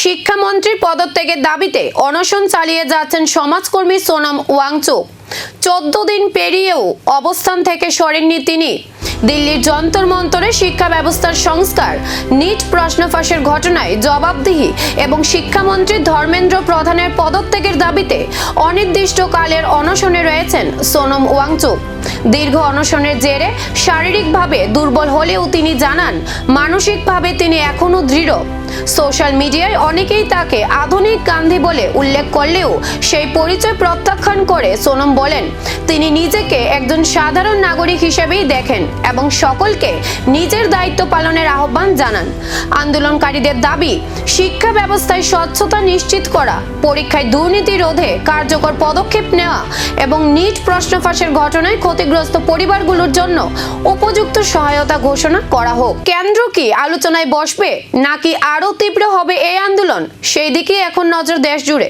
শিক্ষামন্ত্রীর পদত্যাগের দাবিতে অনশন চালিয়ে যাচ্ছেন সমাজকর্মী সোনম ওয়াংচুক। 14 দিন পেরিয়েও অবস্থান থেকে সরেননি তিনি। দিল্লির যন্তর মন্তরে শিক্ষা ব্যবস্থার সংস্কার, নিট প্রশ্ন ফাঁসের ঘটনায় জবাবদিহি এবং শিক্ষামন্ত্রী ধর্মেন্দ্র প্রধানের পদত্যাগের দাবিতে অনির্দিষ্টকালের অনশনে রয়েছেন সোনম ওয়াংচুক। দীর্ঘ অনশনের জেরে শারীরিকভাবে দুর্বল হলেও তিনি জানান, মানসিকভাবে তিনি এখনো দৃঢ়। সোশ্যাল মিডিয়ায় অনেকেই তাকে আধুনিক গান্ধী বলে উল্লেখ করলেও সেই পরিচয় প্রত্যাখ্যান করে সোনম বলেন, তিনি নিজেকে একজন সাধারণ নাগরিক হিসেবেই দেখেন এবং সকলকে নিজের দায়িত্ব পালনের আহ্বান জানান। আন্দোলনকারীদের দাবি, শিক্ষা ব্যবস্থায় স্বচ্ছতা নিশ্চিত করা, পরীক্ষায় দুর্নীতি রোধে কার্যকর পদক্ষেপ নেওয়া এবং নিট প্রশ্ন ফাঁসের ঘটনায় ক্ষতিগ্রস্ত পরিবারগুলোর জন্য উপযুক্ত সহায়তা ঘোষণা করা হোক। কেন্দ্র কি আলোচনায় বসবে নাকি আরো তীব্র হবে এই আন্দোলন, সেই দিকে এখন নজর দেশ জুড়ে।